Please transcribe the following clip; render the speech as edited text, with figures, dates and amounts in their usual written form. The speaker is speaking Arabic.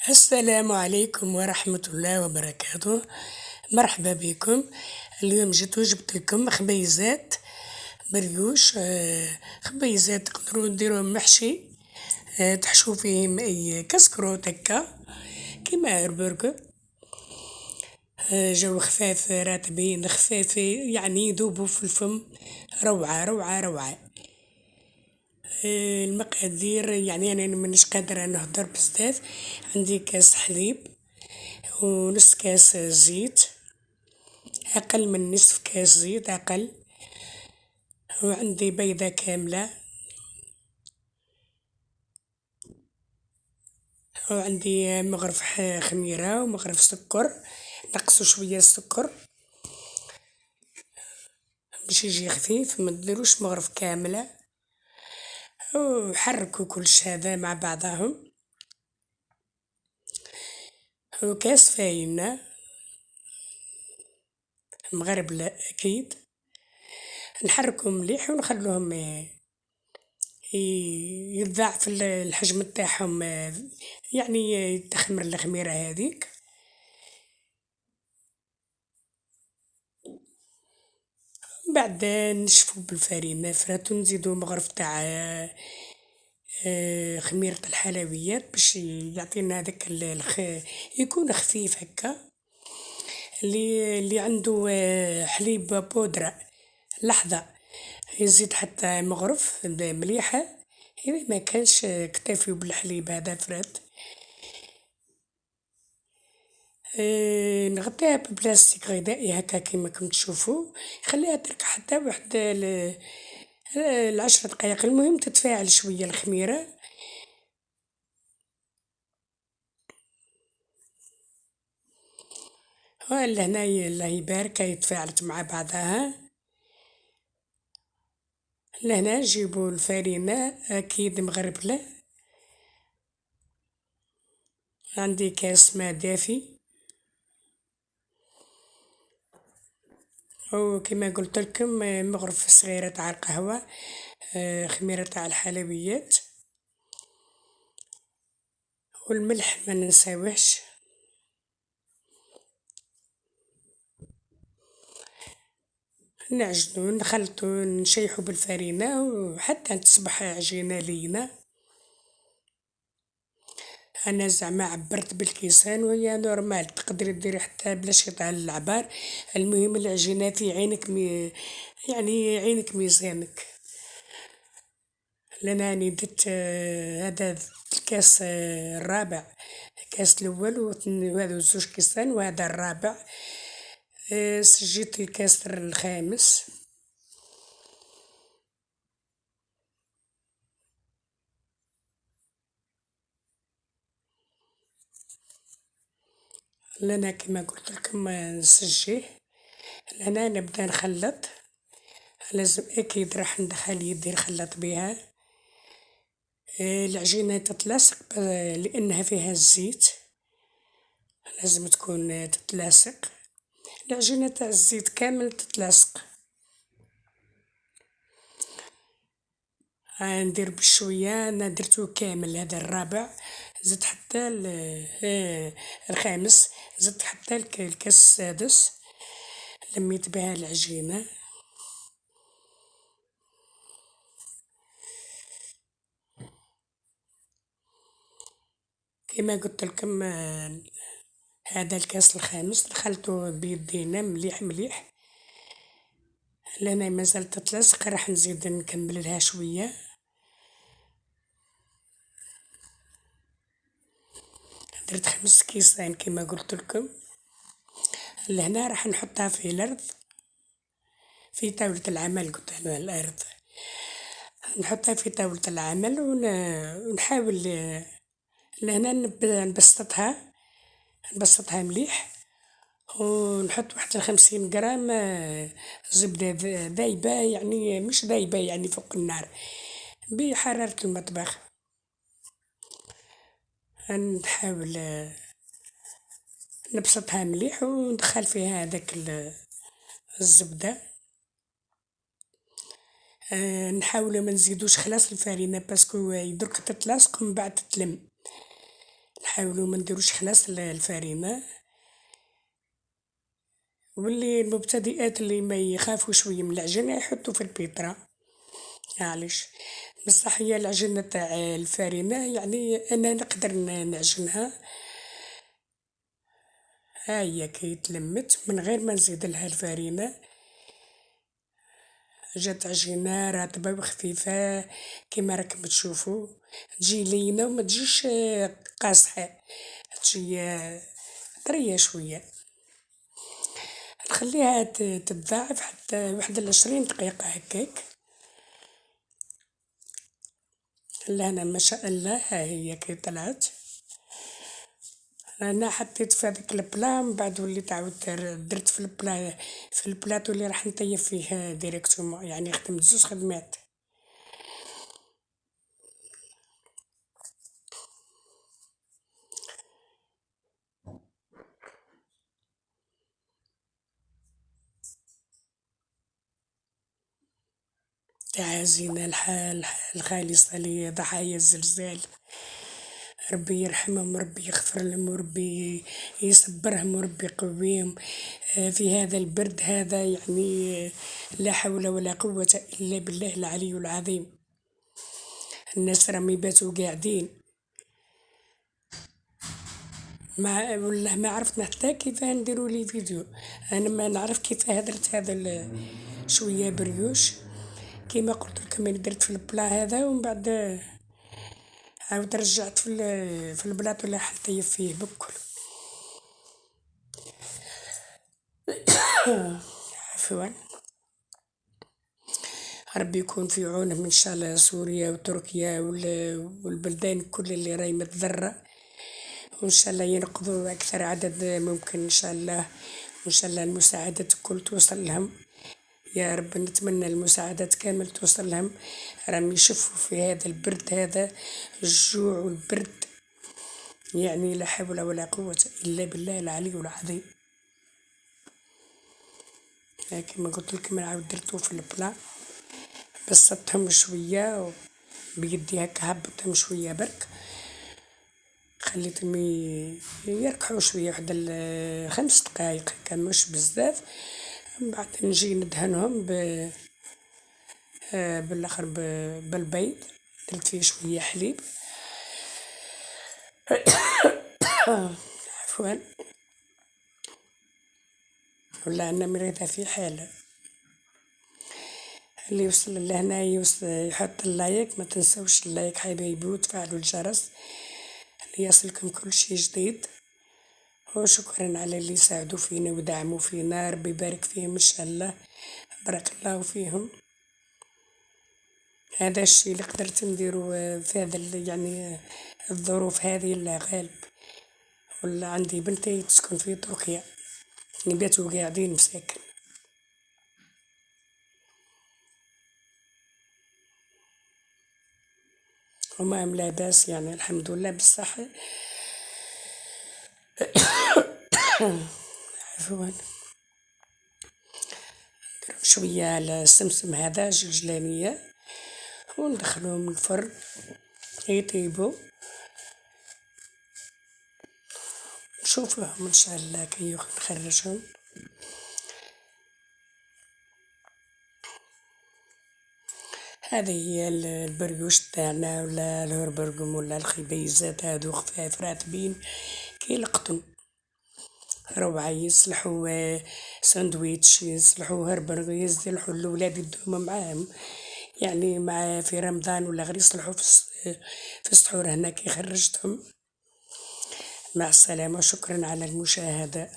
السلام عليكم ورحمة الله وبركاته. مرحبا بكم. اليوم جبت لكم خبيزات بريوش، خبيزات تقدروا ديروهم محشي، تحشو فيهم أي كسكروت هكا كيما هربرجر. جو خفاف راتبين خفاف يعني يذوبوا في الفم. روعة روعة روعة. المقادير يعني أنا مانيش قادرة نهدر بزاف. عندي كاس حليب ونص كاس زيت، أقل من نصف كاس زيت أقل، وعندي بيضة كاملة، وعندي مغرف خميرة ومغرف سكر، نقصو شوية السكر باش يجي خفيف، ما ديروش مغرف كاملة، وحركوا كلش هذا مع بعضهم، وكاس فاينة مغربلة أكيد. نحركهم مليح ونخلوهم يتضاعف الحجم تاعهم، يعني تخمر الخميرة هذيك. بعد نشفو بالفرينة فرات ونزيدو مغرف تاع خميرة الحلويات باش يعطينا هذاك يكون خفيف هكا. اللي عنده حليب بودرة لحظة يزيد حتى مغرف مليحة. إذا ما كانش اكتفيو بالحليب هذا فرات. نغطيها ببلاستيك غذائي هكا كيما كنت تشوفوا، خليها ترك حتى واحد العشر دقائق، المهم تتفاعل شوية الخميرة. لهنايا الله يبارك هاي تفاعلت مع بعضها. لهنا نجيبو الفرينة أكيد مغربلة، عندي كاس ماء دافي، وكما قلت لكم مغرفة صغيرة تاع القهوة، خميرة تاع الحلويات، والملح ما ننساوهش. نعجنو نخلطو نشيحو بالفرينة وحتى تصبح عجينة لينة. انا زعما عبرت بالكيسان وهي نورمال، تقدري ديري حتى بلا شيطان العبار، المهم العجينة في عينك يعني عينك ميزانك. لأنا راني درت هذا الكاس الرابع، الكاس الأول وهذا زوج كيسان وهذا الرابع، سجيت الكاس الخامس. لأنا كما قلت لكم نسجيه. لأنا نبدا نخلط، لازم أكيد راح ندخل يدي نخلط بها. العجينة تتلاصق لأنها فيها الزيت، لازم تكون تتلاصق، العجينة تاع الزيت كامل تتلاصق. ندير بشوية، أنا درتو كامل هذا الرابع، زدت حتى الخامس، زدت حتى الكاس السادس، لميت بها العجينة. كما قلت لكم هذا الكاس الخامس دخلته بيدينا مليح مليح. لأنا مازال تتلصق راح نزيد نكملها شوية. درت 5 كيسان كما قلت لكم. لهنا راح نحطها في الأرض، في طاولة العمل، قلت أنا الأرض، نحطها في طاولة العمل ونحاول لهنا نبسطها مليح، ونحط واحد 50 غرام زبدة ذايبة، يعني مش ذايبة يعني فوق النار بحرارة المطبخ. نحاول نبسطها مليح وندخل فيها هذاك الزبدة. نحاولوا ما نزيدوش خلاص الفرينة باسكو درك تتلاصق من بعد تتلم. نحاولوا ما نديروش خلاص الفرينة، واللي المبتدئات اللي ما يخافوا شوية من العجينة يحطوا في البيترا، معليش. بصح هي العجينة تاع الفرينة يعني أنا نقدر نعجنها، ها هي كي تلمت من غير ما نزيدلها الفرينة، جات عجينة رطبة وخفيفة كيما راكم تشوفوا، تجي لينة وما تجيش قاصحة، تجي طرية شوية، نخليها تتضاعف حتى واحد 20 دقيقة هكاك، لهنا ما شاء الله ها هي كي طلعت. أنا حطيت في هذاك البلا من بعد وليت عاود درت في البلا في البلاطو اللي راح نطيب فيه ديريكتومون، يعني خدمت 2 خدمات. تعازينا الخالصة لضحايا الزلزال، ربي يرحمهم وربي يغفر لهم وربي يصبرهم وربي يقويهم في هذا البرد هذا، يعني لا حول ولا قوة إلا بالله العلي العظيم. الناس راهم يباتوا قاعدين، والله ما عرفت حتى كيفاه نديرو لي فيديو، انا ما نعرف كيفاه درت هذا شوية بريوش، كيما قلت لكم أنا درت في البلا هذا ومن بعد عاود رجعت في البلاطو اللي راح نطيب فيه بكل. عفوا، ربي يكون في عونهم ان شاء الله، سوريا وتركيا والبلدان كل اللي راهي متضرة، وان شاء الله ينقذوا اكثر عدد ممكن ان شاء الله، وان شاء الله المساعدات الكل توصل لهم، يا رب نتمنى المساعدات كامل توصل لهم، راهم يشوفوا في هذا البرد هذا، الجوع والبرد، يعني لا حول ولا قوة إلا بالله العلي العظيم. كما قلت لكم عاود درتو في البلا، بسطتهم شوية بيدي هكا هبطتهم شوية برك، خليتهم يركحوا شوية واحد 5 دقايق هكا مش بزاف، من بعد نجي ندهنهم بالاخر بالبيض، درت فيه شوية حليب. عفوا، ولا أنا مريضة في حالة. اللي يوصل لهنا يحط اللايك، ما تنسوش اللايك حبايبي وتفعلوا الجرس ليصلكم كل شيء جديد، وشكرا على اللي ساعدوا فينا ودعموا فينا، ربي يبارك فيهم ان شاء الله، بارك الله فيهم. هذا الشيء اللي قدرت نديرو في هذا يعني الظروف هذه اللي غالب، ولا عندي بنتي تسكن في تركيا، نباتوا قاعدين مساكن، وما هم لاباس يعني الحمد لله بالصحة. عفوا، نديرو شوية على السمسم هذا جلجلانية وندخلوهم الفرن يطيبوا، نشوفوهم ان شاء الله كي نخرجهم. هذه هي البريوش تاعنا ولا الهربرقم ولا الخبيزات هادو خفاف راتبين كي القطن، روعة يصلحوا ساندويتش، يصلحوا هربرق، يصلحوا الولاد يدوهم معاهم، يعني مع في رمضان ولا غير يصلحوا في السحور هنا كي خرجتهم. مع السلامة وشكرا على المشاهدة.